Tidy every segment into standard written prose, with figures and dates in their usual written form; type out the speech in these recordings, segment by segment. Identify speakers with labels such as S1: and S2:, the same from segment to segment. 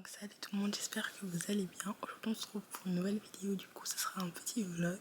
S1: Donc salut tout le monde, j'espère que vous allez bien. Aujourd'hui on se retrouve pour une nouvelle vidéo, du coup ce sera un petit vlog.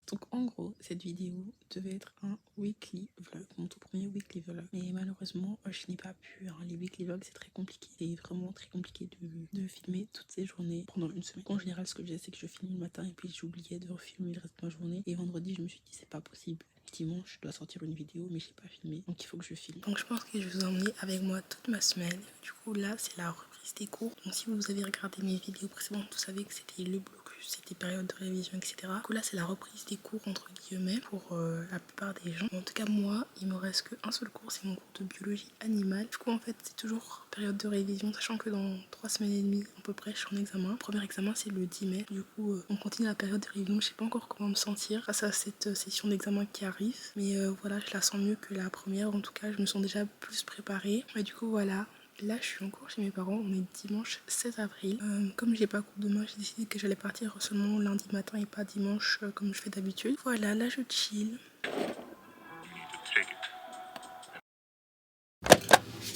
S1: Donc en gros cette vidéo devait être un weekly vlog, mon tout premier weekly vlog. Mais malheureusement je n'ai pas pu, les weekly vlogs c'est très compliqué. C'est vraiment très compliqué de filmer toutes ces journées pendant une semaine. En général ce que je faisais c'est que je filmais le matin et puis j'oubliais de refilmer le reste de ma journée. Et vendredi je me suis dit c'est pas possible. Dimanche, je dois sortir une vidéo, mais j'ai pas filmé, donc il faut que je filme. Donc je pense que je vais vous emmener avec moi toute ma semaine. Du coup là, c'est la reprise des cours. Donc si vous avez regardé mes vidéos précédentes, vous savez que c'était le blocus, c'était période de révision, etc. Du coup là, c'est la reprise des cours entre guillemets pour la plupart des gens. En tout cas moi, il me reste qu'un seul cours, c'est mon cours de biologie animale. Du coup en fait, c'est toujours période de révision, sachant que dans 3 semaines et demie à peu près, je suis en examen. Le premier examen c'est le 10 mai. Du coup, on continue la période de révision. Je sais pas encore comment me sentir face à cette session d'examen qui arrive. Mais voilà, je la sens mieux que la première. En tout cas, je me sens déjà plus préparée. Et du coup, voilà. Là, je suis en cours chez mes parents. On est dimanche 16 avril. Comme j'ai pas cours demain, j'ai décidé que j'allais partir seulement lundi matin et pas dimanche comme je fais d'habitude. Voilà, là, je chill.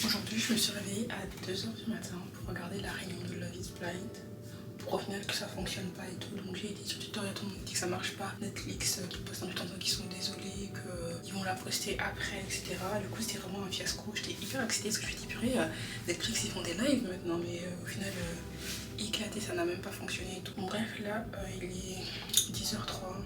S1: Aujourd'hui, je me suis réveillée à 2h du matin pour regarder la réunion de Love is Blind. Pour au final que ça fonctionne pas et tout, donc j'ai été sur tutoriel, tout le monde dit que ça marche pas. Netflix qui postent en même temps qu'ils sont désolés, qu'ils vont la poster après, etc. Du coup c'était vraiment un fiasco, j'étais hyper excitée parce que je me suis dit purée, Netflix ils font des lives maintenant, mais au final éclaté, ça n'a même pas fonctionné et tout. Bon, bref, là il est 10h03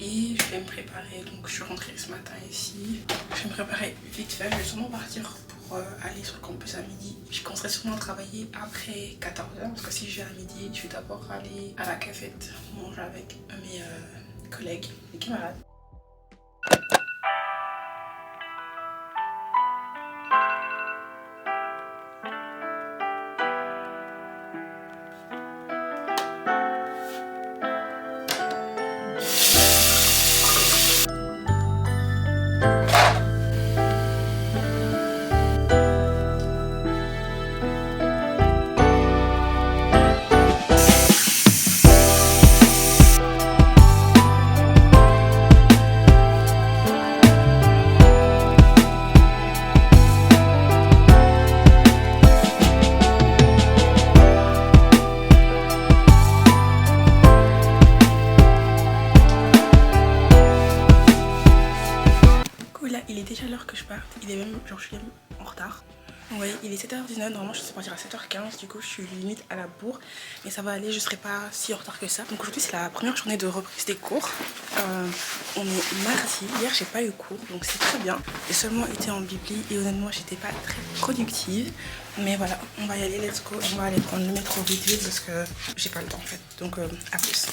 S1: et je vais me préparer, donc je suis rentrée ce matin ici. Je vais me préparer vite fait, je vais sûrement partir pour aller sur le campus à midi. Je commencerai sûrement à travailler après 14h parce que si je vais à midi, je vais d'abord aller à la cafette manger avec mes collègues, mes camarades. Il est déjà l'heure que je parte, il est même, genre je suis même en retard. Oui, il est 7h19, normalement je suis partir à 7h15, du coup je suis limite à la bourre. Mais ça va aller, je serai pas si en retard que ça. Donc aujourd'hui c'est la première journée de reprise des cours. On est mardi, hier j'ai pas eu cours, donc c'est très bien. J'ai seulement été en bibli et honnêtement j'étais pas très productive. Mais voilà, on va y aller, let's go. On va aller prendre le métro vite parce que j'ai pas le temps en fait. Donc à plus.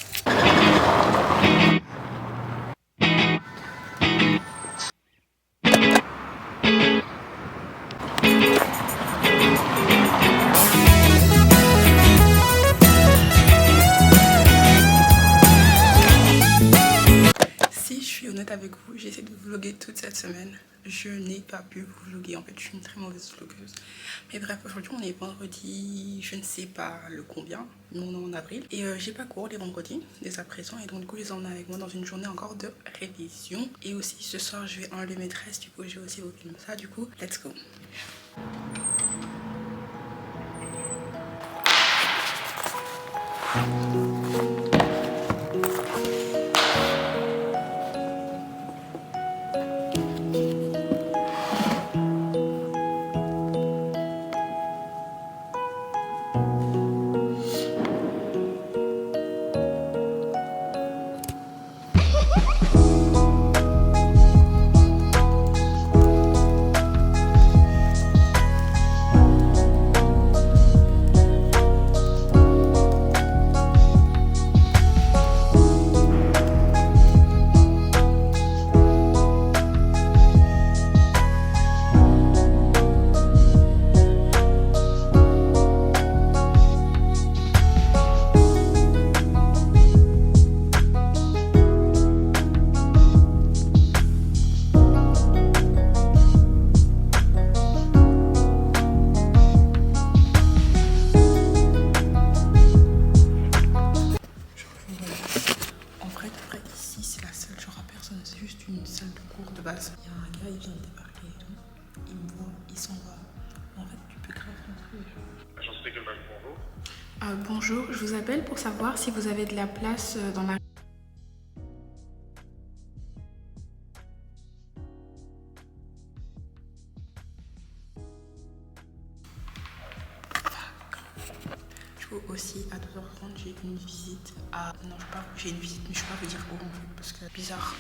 S1: Avec vous, j'ai essayé de vlogger toute cette semaine. Je n'ai pas pu vous vlogger, en fait je suis une très mauvaise vloggeuse. Mais bref, aujourd'hui on est vendredi, je ne sais pas le combien, mais on est en avril. Et j'ai pas cours les vendredis, dès à présent. Et donc du coup je les emmène avec moi dans une journée encore de révision. Et aussi ce soir je vais enlever mes tresses, du coup je vais aussi vous filmer ça. Du coup, let's go. vient de débarquer et tout. Il me voit, il s'en va. En fait, tu peux grave rentrer.
S2: Agence Tegelbach, bonjour.
S1: Bonjour, je vous appelle pour savoir si vous avez de la place dans la... Du coup, aussi à 2h30, j'ai une visite à... Non, je sais pas, j'ai une visite, mais je sais pas vous dire où en fait, parce que c'est bizarre.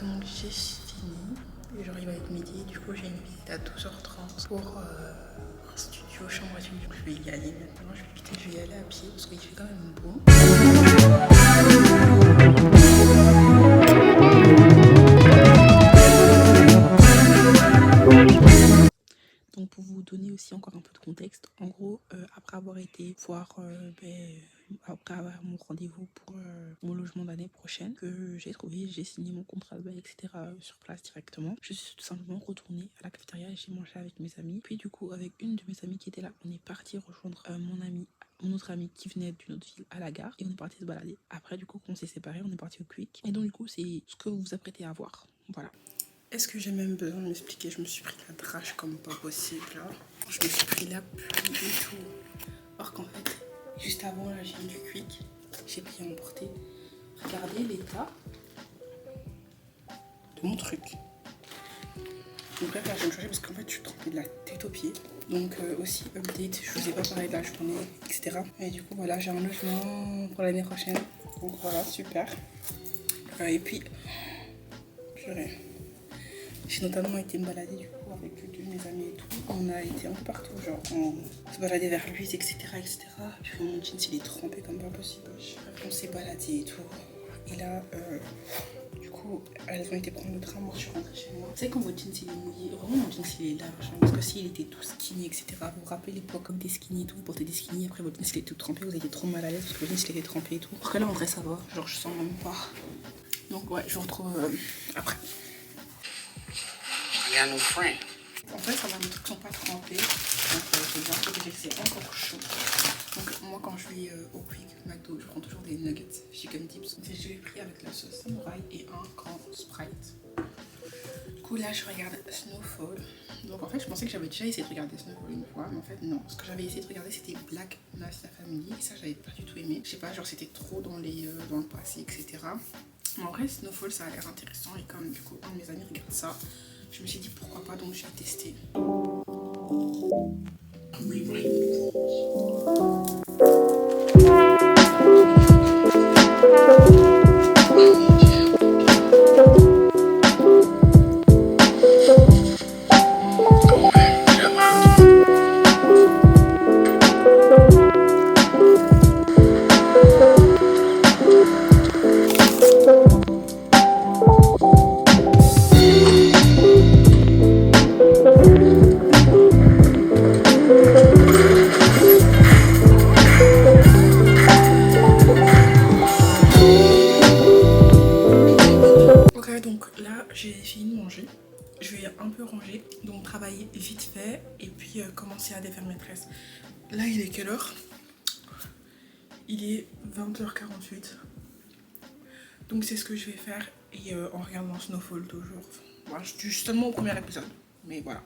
S1: Donc j'ai fini, genre il va être midi, du coup j'ai une visite à 12h30 pour un studio chambre étude. Donc je vais y aller maintenant, je vais quitter, je vais y aller à pied parce qu'il fait quand même beau. Donc pour vous donner aussi encore un peu de contexte, en gros, après avoir été voir, après avoir mon rendez-vous pour mon logement d'année prochaine, que j'ai trouvé, j'ai signé mon contrat de bail, etc. Sur place directement. Je suis tout simplement retournée à la cafétéria et j'ai mangé avec mes amis. Puis du coup, avec une de mes amies qui était là, on est parti rejoindre mon autre ami qui venait d'une autre ville à la gare et on est parti se balader. Après du coup, quand on s'est séparés, on est parti au Quick. Et donc du coup, c'est ce que vous vous apprêtez à voir. Voilà. Est-ce que j'ai même besoin de m'expliquer? Je me suis pris la drache comme pas possible là. Je me suis pris la pluie et tout. Alors qu'en fait, juste avant là, j'ai eu du Quick. J'ai pris à emporter. Regardez l'état de mon truc. Donc là, je vais me changer parce qu'en fait, je suis trempée de la tête aux pieds. Donc aussi, update, je vous ai pas parlé de la journée, etc. Et du coup, voilà, j'ai un logement pour l'année prochaine. Donc voilà, super. Et puis, purée. J'ai notamment été me balader du coup avec deux de mes amis et tout. On a été un peu partout, genre on se baladait vers l'huile, etc. Puis mon jeans il est trempé comme pas possible. On s'est baladé et tout. Et là, du coup, elles ont été prendre le train, moi je suis rentrée chez moi. Vous savez quand votre jeans il est mouillé, vraiment mon jeans il est large. Hein, parce que s'il était tout skinny, etc. Vous vous rappelez l'époque comme des skinny et tout, vous portez des skinny, après votre jeans il était tout trempé, vous étiez trop mal à l'aise parce que votre jeans il était trempé et tout. Alors que là en vrai ça va, genre je sens même pas. Donc ouais, je vous retrouve après. En fait, ça va, mes trucs sont pas trempés. Donc, c'est bien que c'est encore chaud. Donc, moi, quand je vais au Quick McDo, je prends toujours des nuggets chicken tips. Je l'ai pris avec la sauce samouraï et un grand Sprite. Du coup, là, je regarde Snowfall. Donc, en fait, je pensais que j'avais déjà essayé de regarder Snowfall une fois, mais en fait, non. Ce que j'avais essayé de regarder, c'était Black Mass la Family. Et ça, j'avais pas du tout aimé. Je sais pas, genre, c'était trop dans le passé, etc. Mais en vrai, Snowfall, ça a l'air intéressant. Et comme, du coup, un de mes amis regarde ça, je me suis dit pourquoi pas, donc je vais tester. J'ai fini de manger, je vais un peu ranger, donc travailler vite fait et puis commencer à défaire mes tresses. Là il est quelle heure? Il est 20h48. Donc c'est ce que je vais faire et en regardant Snowfall toujours. Voilà, je suis justement au premier épisode, mais voilà.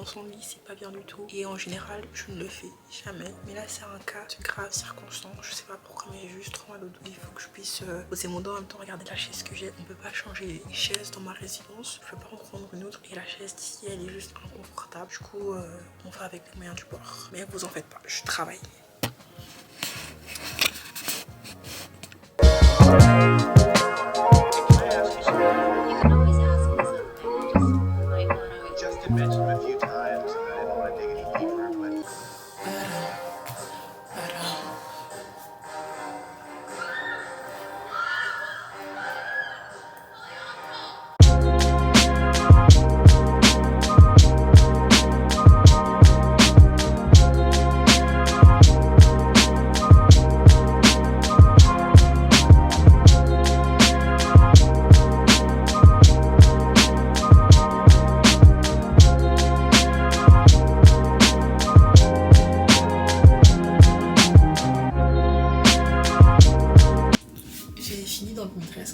S1: son lit, c'est pas bien du tout. Et en général, je ne le fais jamais. Mais là, c'est un cas de grave circonstance. Je sais pas pourquoi, mais j'ai juste trop mal au dos. Il faut que je puisse poser mon dos en même temps, regarder la chaise que j'ai. On peut pas changer les chaises dans ma résidence. Je peux pas en prendre une autre. Et la chaise d'ici, elle est juste inconfortable. Du coup, on fait avec les moyens du bord. Mais vous en faites pas, je travaille.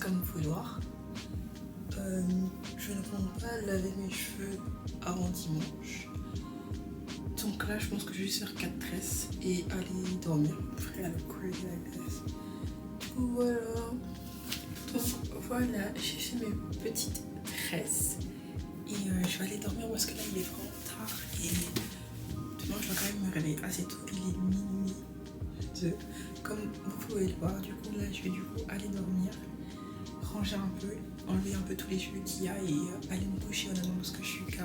S1: Comme vous pouvez voir, je ne compte pas laver mes cheveux avant dimanche. Donc là, je pense que je vais juste faire 4 tresses et aller dormir. Après, le crazy like this. Du coup, voilà. Donc voilà, j'ai fait mes petites tresses et je vais aller dormir parce que là, il est vraiment tard et demain, je dois quand même me réveiller assez tôt. Il est minuit 2. Comme vous pouvez le voir, du coup, là, je vais du coup aller dormir. Ranger un peu, enlever un peu tous les cheveux qu'il y a et aller me coucher honnêtement parce que je suis KO.